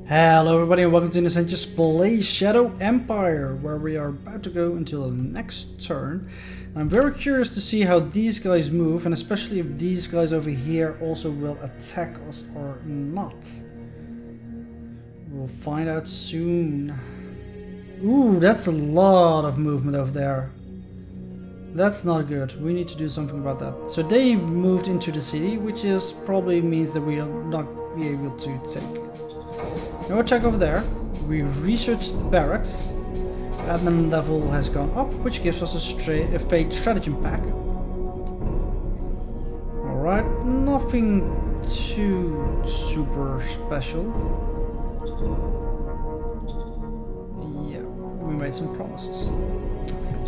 Hello everybody and welcome to this Just Play Shadow Empire, where we are about to go until the next turn. And I'm very curious to see how these guys move, and especially if these guys over here also will attack us or not. We'll find out soon. Ooh, that's a lot of movement over there. That's not good. We need to do something about that. So they moved into the city, which is probably means that we will not be able to take it. No attack over there. We researched barracks. Admin level has gone up, which gives us a fate stratagem pack. Alright, nothing too super special. Yeah, we made some promises.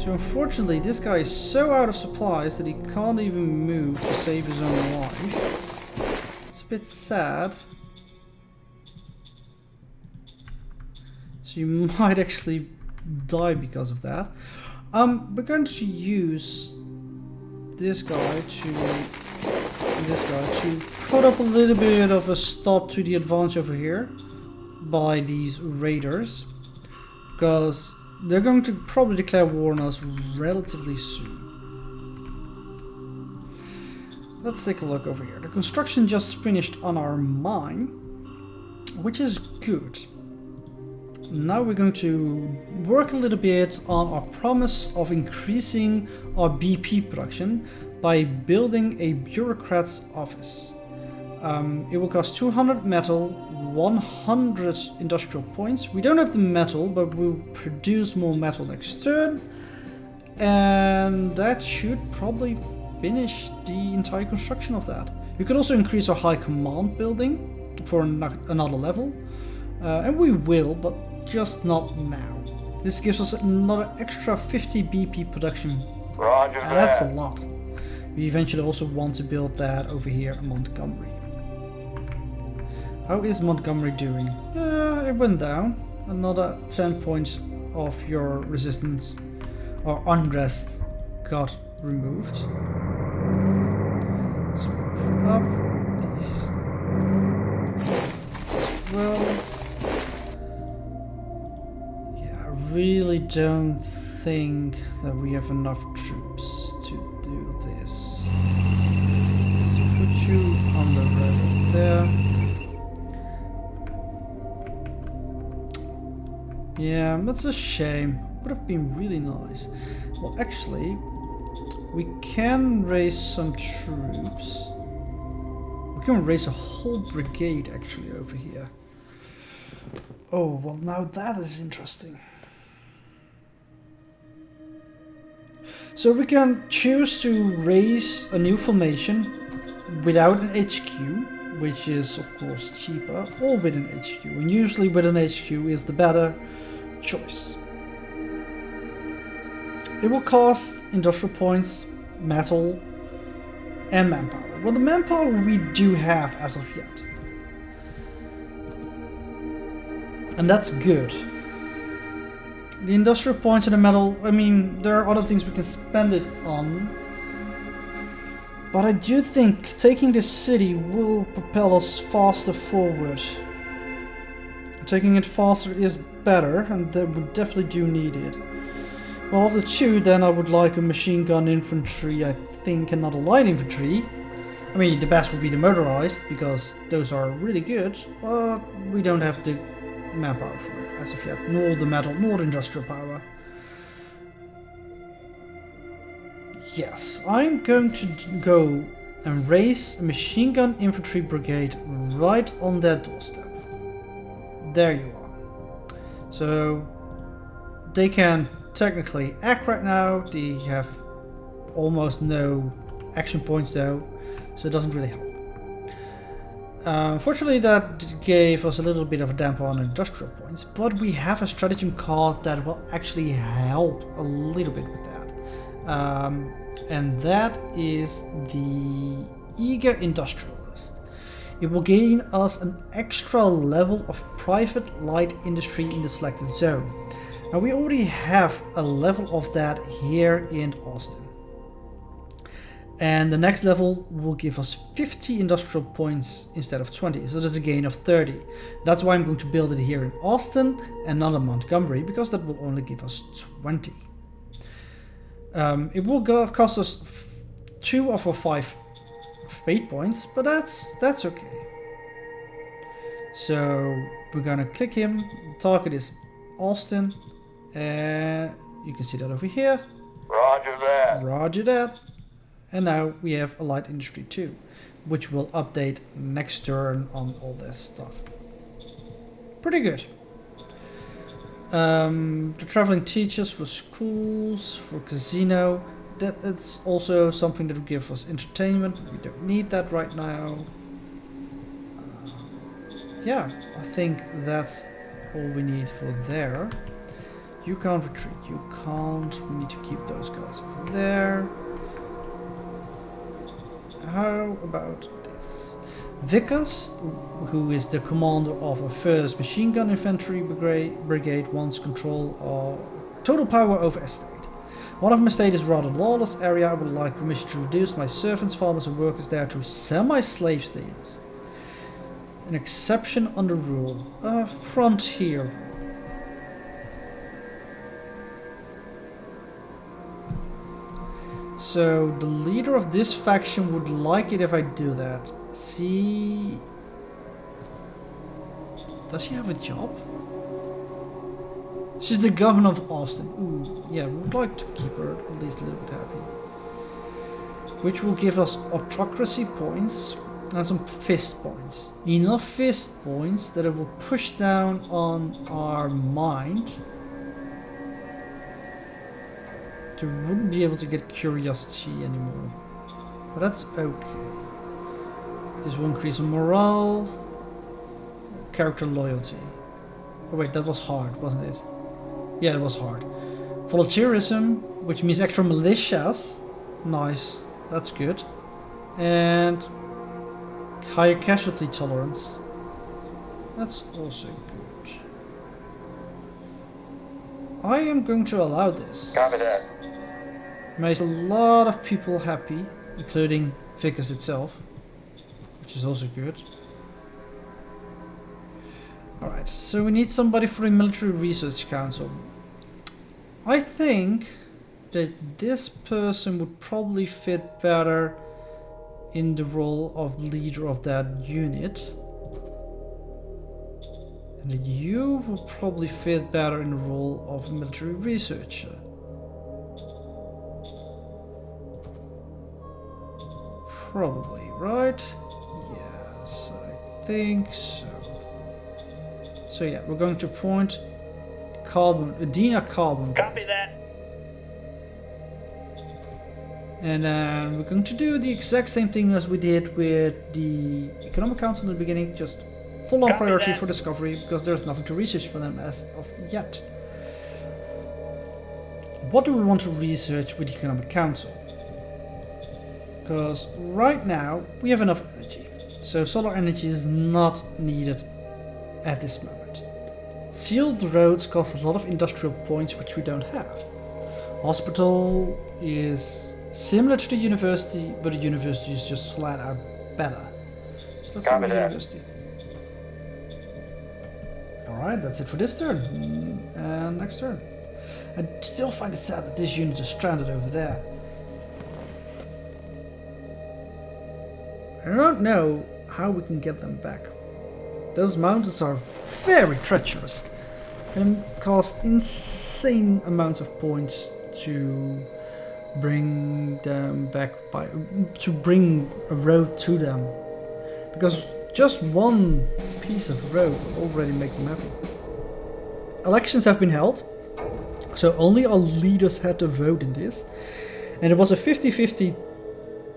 So unfortunately this guy is so out of supplies that he can't even move to save his own life. It's a bit sad. So you might actually die because of that. We're going to use this guy to put up a little bit of a stop to the advance over here by these raiders, because they're going to probably declare war on us relatively soon. Let's take a look over here. The construction just finished on our mine, which is good. Now we're going to work a little bit on our promise of increasing our BP production by building a bureaucrat's office. It will cost 200 metal, 100 industrial points. We don't have the metal, but we'll produce more metal next turn. And that should probably finish the entire construction of that. We could also increase our high command building for another level. And we will, but just not now. This gives us another extra 50 BP production. Roger that. That's a lot. We eventually also want to build that over here in Montgomery. How is Montgomery doing? It went down. Another 10 points of your resistance or unrest got removed. Let's move up these as well. Really don't think that we have enough troops to do this. Let's put you on the rebel there. Yeah, that's a shame. Would have been really nice. Well, actually, we can raise some troops. We can raise a whole brigade actually over here. Oh, well now that is interesting. So we can choose to raise a new formation without an HQ, which is of course cheaper, or with an HQ. And usually with an HQ is the better choice. It will cost industrial points, metal, and manpower. Well, the manpower we do have as of yet. And that's good. The industrial points and the metal, I mean, there are other things we can spend it on. But I do think taking this city will propel us faster forward. Taking it faster is better, and we definitely do need it. Well, of the two, then I would like a machine gun infantry, I think, and not a light infantry. I mean, the best would be the motorized, because those are really good, but we don't have the manpower for it as of yet, nor the metal, nor the industrial power. Yes, I'm going to go and raise a machine gun infantry brigade right on that doorstep. There you are. So they can technically act right now. They have almost no action points though, so it doesn't really help. Unfortunately, that gave us a little bit of a damper on industrial points, but we have a stratagem card that will actually help a little bit with that. And that is the Eager Industrialist. It will gain us an extra level of private light industry in the selected zone. Now we already have a level of that here in Austin. And the next level will give us 50 industrial points instead of 20, so there's a gain of 30. That's why I'm going to build it here in Austin and not in Montgomery, because that will only give us 20. It will cost us 2 of our 5 fate points, but that's okay. So we're gonna click him. The target is Austin, and you can see that over here. Roger that. Roger that. And now we have a light industry 2, which will update next turn on all this stuff. Pretty good. The traveling teachers for schools, for casino. That's also something that will give us entertainment. We don't need that right now. Yeah, I think that's all we need for there. You can't retreat. You can't. We need to keep those guys over there. How about this? Vickers, who is the commander of the 1st Machine Gun Infantry Brigade, wants control of total power over estate. One of my estate is rather lawless area. I would like permission to reduce my servants, farmers and workers there to semi-slave status. An exception under rule. Frontier. So the leader of this faction would like it if I do that. Does she have a job? She's the governor of Austin. Ooh, yeah, we would like to keep her at least a little bit happy. Which will give us autocracy points and some fist points. Enough fist points that it will push down on our mind. We wouldn't be able to get curiosity anymore. But that's okay. This will increase morale. Character loyalty. Oh wait, that was hard, wasn't it? Yeah, it was hard. Volunteerism, which means extra militias. Nice. That's good. And higher casualty tolerance. That's also good. I am going to allow this. Copy that. Makes a lot of people happy, including Vickers itself, which is also good. Alright, so we need somebody for the Military Research Council. I think that this person would probably fit better in the role of leader of that unit. And that you will probably fit better in the role of military researcher. Probably, right? Yes, I think so. So yeah, we're going to appoint Dina Carbon. Copy that. And then we're going to do the exact same thing as we did with the Economic Council in the beginning, just full-on priority for discovery, because there's nothing to research for them as of yet. What do we want to research with the Economic Council? Because right now we have enough energy, so solar energy is not needed at this moment. Sealed roads cost a lot of industrial points, which we don't have. Hospital is similar to the university, but the university is just flat out better. So let's go with the university. Alright, that's it for this turn. And next turn. I still find it sad that this unit is stranded over there. I don't know how we can get them back. Those mountains are very treacherous and cost insane amounts of points to bring them back to bring a road to them, because just one piece of road will already make them happy. Elections have been held, so only our leaders had to vote in this, and it was a 50-50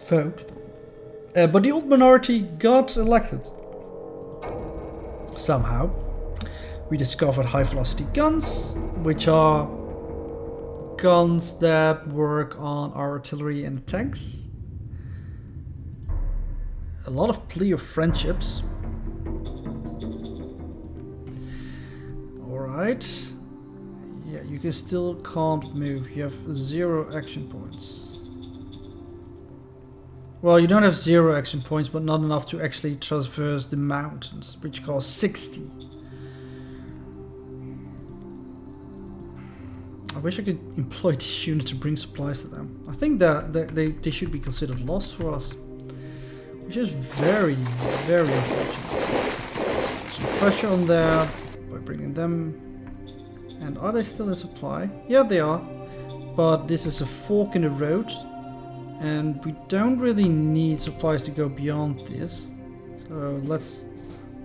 vote, but the old minority got elected. Somehow we discovered high velocity guns, which are guns that work on our artillery and tanks. A lot of plea of friendships. Alright. Yeah, you can still can't move. You have 0 action points. Well, you don't have 0 action points, but not enough to actually traverse the mountains, which cost 60. I wish I could employ this unit to bring supplies to them. I think that they should be considered lost for us, which is very, very unfortunate. Put some pressure on there by bringing them. And are they still in supply? Yeah, they are. But this is a fork in the road, and we don't really need supplies to go beyond this. So let's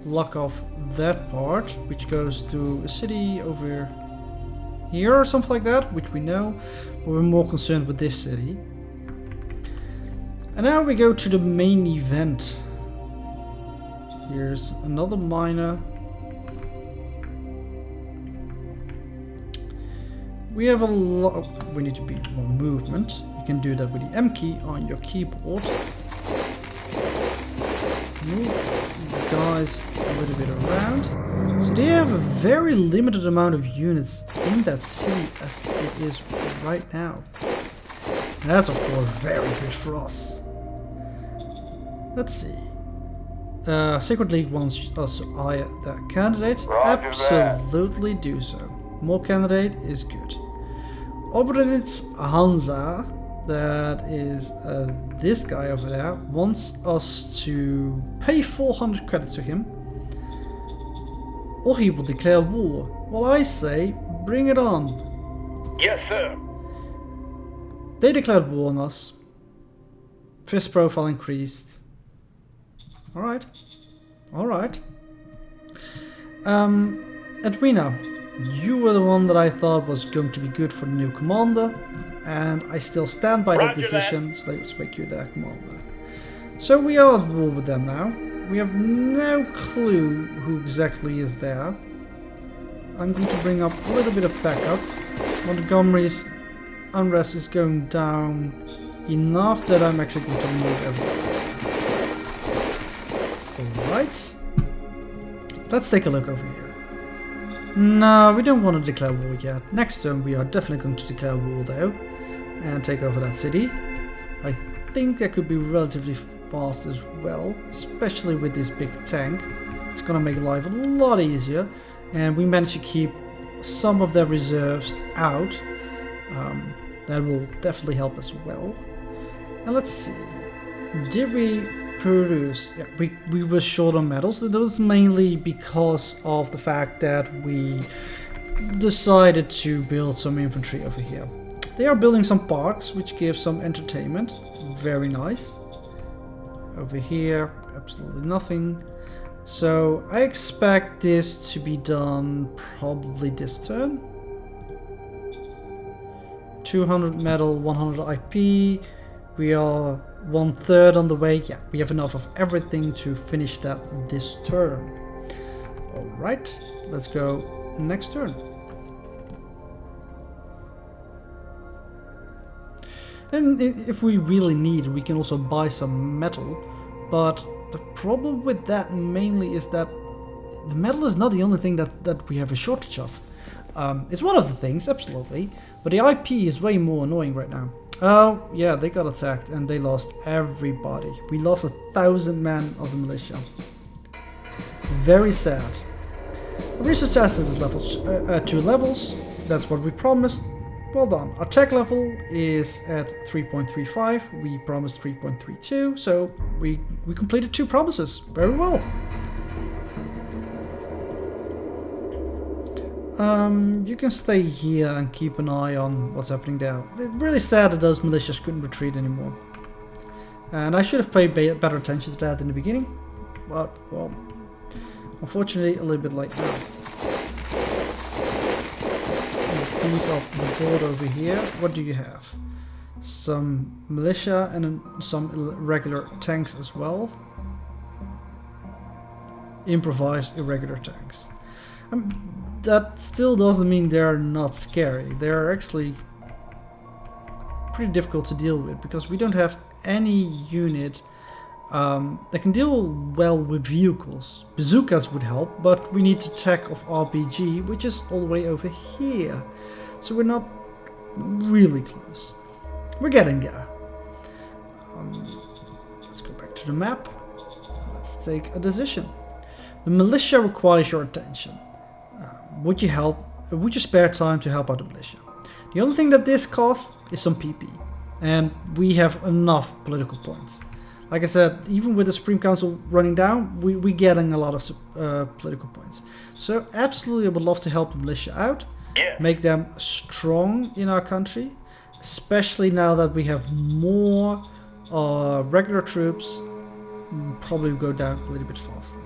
lock off that part, which goes to a city over here or something like that, which we know, but we're more concerned with this city. And now we go to the main event. Here's another miner. We have a lot. We need to be more movement. You can do that with the M key on your keyboard. Move guys a little bit around. So they have a very limited amount of units in that city as it is right now. And that's of course very good for us. Let's see. Sacred League wants us to eye that candidate. Absolutely do so. More candidate is good. Obraditz Hansa, that is this guy over there, wants us to pay 400 credits to him, or he will declare war. Well, I say, bring it on. Yes, sir. They declared war on us. Fist profile increased. Alright. Alright. Edwina, you were the one that I thought was going to be good for the new commander, and I still stand by that decision, so let's make you their commander. So we are at war with them now. We have no clue who exactly is there. I'm going to bring up a little bit of backup. Montgomery's unrest is going down enough that I'm actually going to move everybody there. Alright. Let's take a look over here. No, we don't want to declare war yet. Next turn we are definitely going to declare war though, and take over that city. I think that could be relatively fast as well, especially with this big tank. It's gonna make life a lot easier, and we managed to keep some of their reserves out. That will definitely help as well. And let's see, did we produce? Yeah, we were short on metals. It was mainly because of the fact that we decided to build some infantry over here. They are building some parks, which gives some entertainment. Very nice. Over here, absolutely nothing. So I expect this to be done probably this turn. 200 metal, 100 IP. We are 1/3 on the way. Yeah, we have enough of everything to finish that this turn. Alright, let's go next turn. And if we really need, we can also buy some metal. But the problem with that mainly is that the metal is not the only thing that we have a shortage of. It's one of the things, absolutely. But the IP is way more annoying right now. Oh, yeah, they got attacked and they lost everybody. We lost 1,000 men of the militia. Very sad. Research assets is levels, 2 levels. That's what we promised. Well done. Our tech level is at 3.35. We promised 3.32, so we completed 2 promises. Very well. You can stay here and keep an eye on what's happening there. It's really sad that those militias couldn't retreat anymore. And I should have paid better attention to that in the beginning. But, well, unfortunately a little bit late now. Let's beef up the board over here. What do you have? Some militia and some irregular tanks as well. Improvised irregular tanks. That still doesn't mean they're not scary. They're actually pretty difficult to deal with because we don't have any unit that can deal well with vehicles. Bazookas would help, but we need to tech of RPG, which is all the way over here. So we're not really close. We're getting there. to the map. Let's take a decision. The militia requires your attention. Would you spare time to help out the militia? The only thing that this costs is some PP. And we have enough political points. Like I said, even with the Supreme Council running down, we're getting a lot of political points. So absolutely I would love to help the militia out. Yeah. Make them strong in our country. Especially now that we have more regular troops. Probably go down a little bit faster.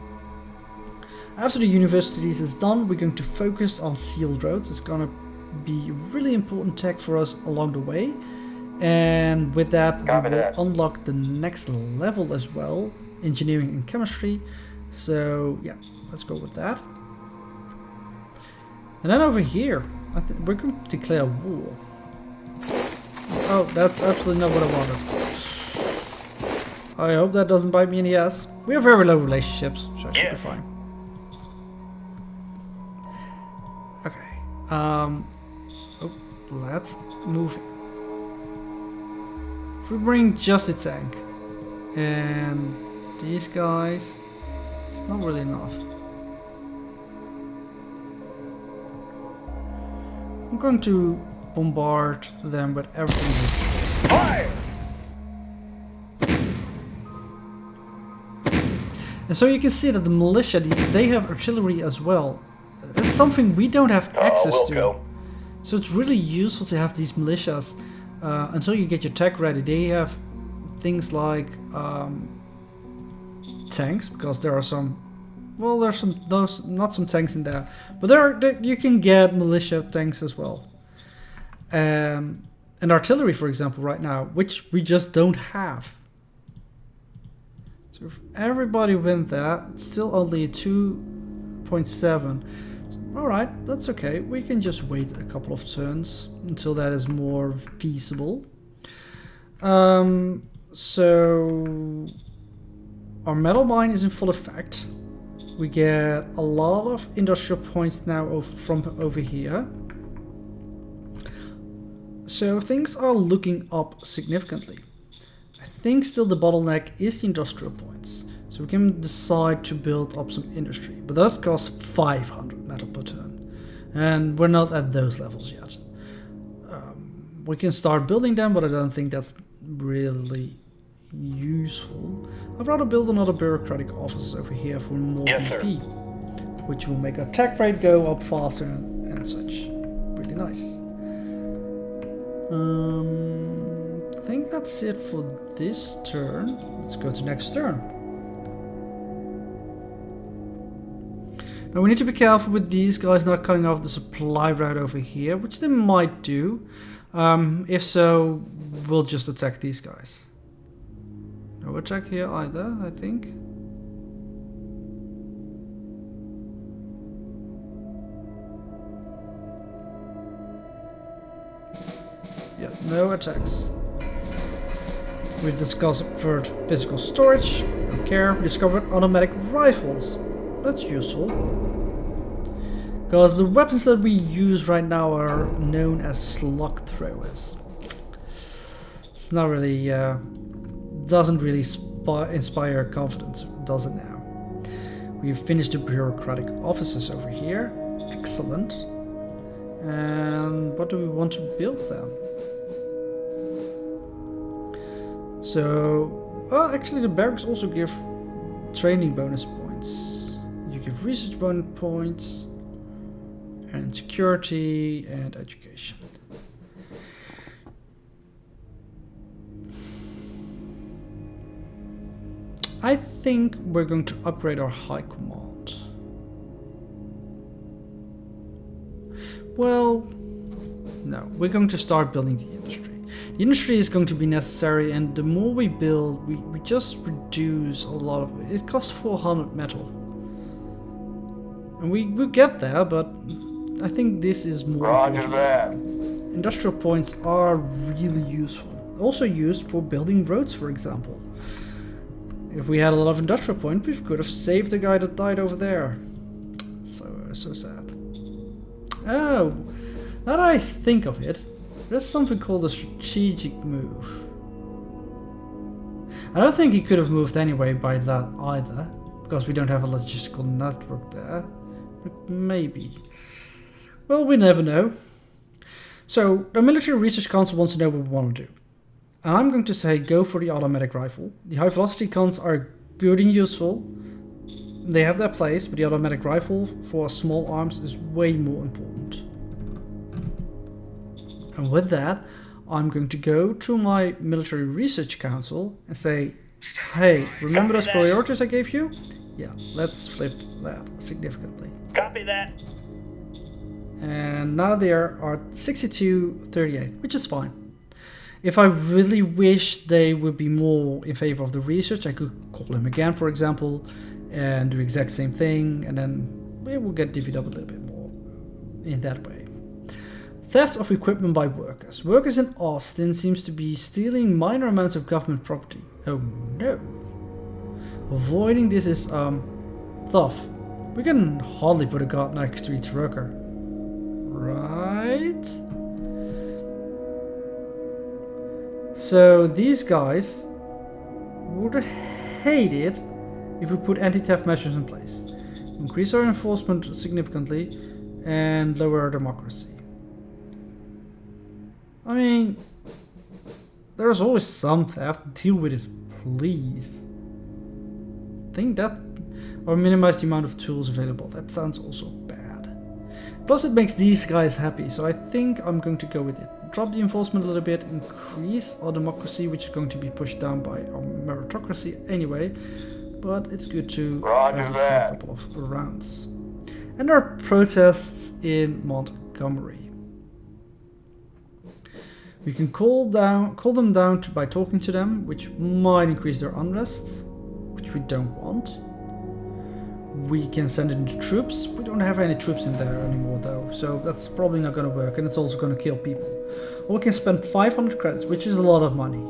After the universities is done, we're going to focus on sealed roads. It's going to be really important tech for us along the way. And with that, we will unlock the next level as well, engineering and chemistry. So yeah, let's go with that. And then over here, I think we're going to declare war. Oh, that's absolutely not what I wanted. I hope that doesn't bite me in the ass. We have very low relationships, so it should be fine. Okay. Oh, let's move in. If we bring just a tank and these guys, it's not really enough. I'm going to bombard them with everything. Fire! And so you can see that the militia, they have artillery as well. It's something we don't have access to. Go. So it's really useful to have these militias. Until you get your tech ready, they have things like tanks, because there are some, well, there's some, those, not some tanks in there, but there you can get militia tanks as well. And artillery, for example, right now, which we just don't have. So if everybody went there, it's still only a 2.7. Alright, that's okay. We can just wait a couple of turns until that is more feasible. So our metal mine is in full effect. We get a lot of industrial points now from over here. So things are looking up significantly. I think still the bottleneck is the industrial points. So we can decide to build up some industry, but those cost 500 metal per turn, and we're not at those levels yet. We can start building them, but I don't think that's really useful. I'd rather build another bureaucratic office over here for more BP, which will make our tech rate go up faster and such. Really nice. I think that's it for this turn. Let's go to next turn. Now we need to be careful with these guys not cutting off the supply route over here, which they might do. If so, we'll just attack these guys. No attack here either, I think. Yeah, no attacks. We've discovered physical storage. Don't care. We discovered automatic rifles. That's useful. Because the weapons that we use right now are known as slug throwers. It's not really, doesn't really inspire confidence, does it now? We've finished the bureaucratic offices over here. Excellent. And what do we want to build then? So, actually the barracks also give training bonus points. You give research bonus points, and security, and education. I think we're going to upgrade our high command. Well, no, we're going to start building the industry. The industry is going to be necessary, and the more we build, we just reduce a lot of it. It costs 400 metal. And we'll get there, but I think this is more important. Industrial points are really useful. Also used for building roads, for example. If we had a lot of industrial points, we could have saved the guy that died over there. So sad. Oh, now that I think of it, there's something called a strategic move. I don't think he could have moved anyway by that either, because we don't have a logistical network there. But maybe. Well, we never know. So, the Military Research Council wants to know what we want to do. And I'm going to say go for the automatic rifle. The high velocity guns are good and useful. They have their place, but the automatic rifle for small arms is way more important. And with that, I'm going to go to my Military Research Council and say, hey, remember those priorities I gave you? Yeah, let's flip that significantly. Copy that. And now there are 62-38, which is fine. If I really wish they would be more in favor of the research, I could call them again, for example, and do the exact same thing, and then it will get divvied up a little bit more in that way. Theft of equipment by workers. Workers in Austin seems to be stealing minor amounts of government property. Oh no. Avoiding this is tough. We can hardly put a guard next to each worker. Right? So these guys would hate it if we put anti-theft measures in place. Increase our enforcement significantly and lower our democracy. I mean, there's always some theft. Deal with it, please. Think that, or minimize the amount of tools available. That sounds also bad. Plus it makes these guys happy, so I think I'm going to go with it. Drop the enforcement a little bit, increase our democracy, which is going to be pushed down by our meritocracy anyway, but it's good to have it for a couple of rounds. And there are protests in Montgomery. We can call them down by talking to them, which might increase their unrest, which we don't want. We can send in the troops. We don't have any troops in there anymore though, so that's probably not going to work, and it's also going to kill people. Or we can spend 500 credits, which is a lot of money.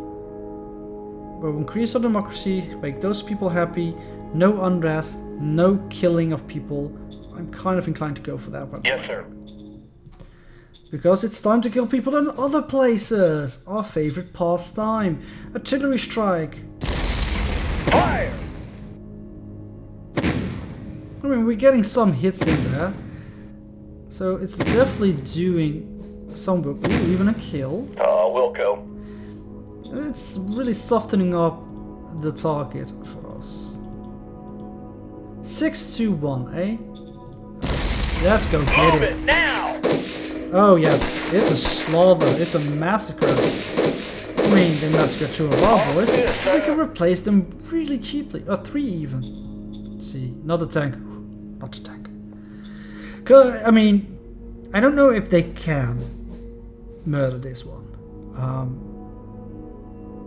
We'll increase our democracy, make those people happy, no unrest, no killing of people. I'm kind of inclined to go for that one. Yes, sir. Because it's time to kill people in other places. Our favorite pastime. Artillery strike. Fire! I mean, we're getting some hits in there. So it's definitely doing some work. Ooh, even a kill. We'll go. It's really softening up the target for us. 6-2-1, eh? Let's go get Move it. it now! Oh yeah, it's a slaughter, it's a massacre. I mean, they massacred 2 of our boys. We can replace them really cheaply. Or 3 even. Let's see, not a tank. Not a tank. I mean, I don't know if they can murder this one.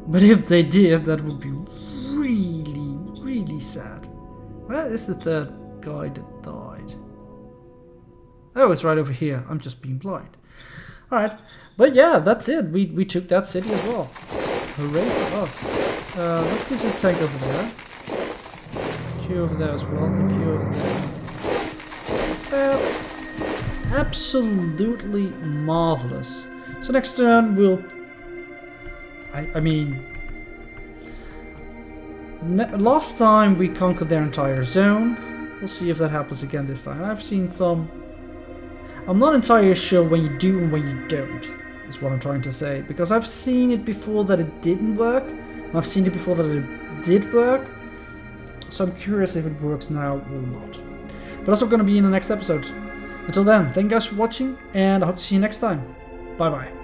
But if they did, that would be really, really sad. Where is the third guy that died? Oh, it's right over here. I'm just being blind. Alright. But yeah, that's it. We took that city as well. Hooray for us. Let's leave the tank over there. Q over there as well. Q over there. Just like that. Absolutely marvelous. So next turn we'll... I mean... last time we conquered their entire zone. We'll see if that happens again this time. I've seen some... I'm not entirely sure when you do and when you don't, is what I'm trying to say. Because I've seen it before that it didn't work, and I've seen it before that it did work. So I'm curious if it works now or not. But that's all going to be in the next episode. Until then, thank you guys for watching, and I hope to see you next time. Bye bye.